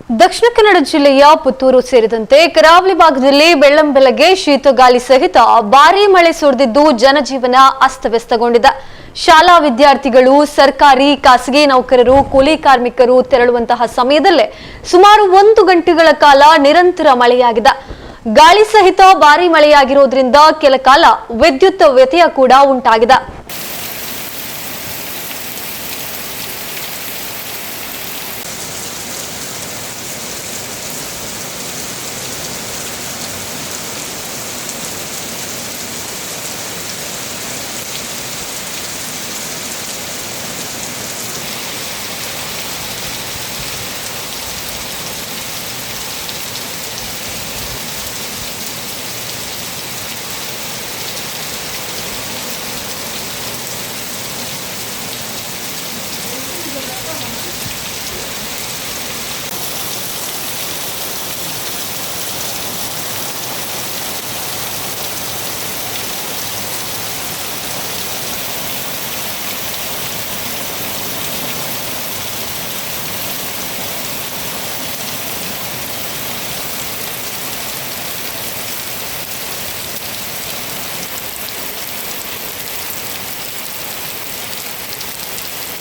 ದಕ್ಷಿಣ ಕನ್ನಡ ಜಿಲ್ಲೆಯ ಪುತ್ತೂರು ಸೇರಿದಂತೆ ಕರಾವಳಿ ಭಾಗದಲ್ಲಿ ಬೆಳ್ಳಂಬೆಳಗ್ಗೆ ಶೀತಗಾಳಿ ಸಹಿತ ಭಾರೀ ಮಳೆ ಸುರಿದಿದ್ದು ಜನಜೀವನ ಅಸ್ತವ್ಯಸ್ತಗೊಂಡಿದೆ. ಶಾಲಾ ವಿದ್ಯಾರ್ಥಿಗಳು, ಸರ್ಕಾರಿ, ಖಾಸಗಿ ನೌಕರರು, ಕೂಲಿ ಕಾರ್ಮಿಕರು ತೆರಳುವಂತಹ ಸಮಯದಲ್ಲೇ ಸುಮಾರು 1 ಗಂಟೆಗಳ ಕಾಲ ನಿರಂತರ ಮಳೆಯಾಗಿದೆ. ಗಾಳಿ ಸಹಿತ ಭಾರೀ ಮಳೆಯಾಗಿರೋದ್ರಿಂದ ಕೆಲ ಕಾಲ ವಿದ್ಯುತ್ ವ್ಯತ್ಯಯ ಕೂಡ ಉಂಟಾಗಿದೆ.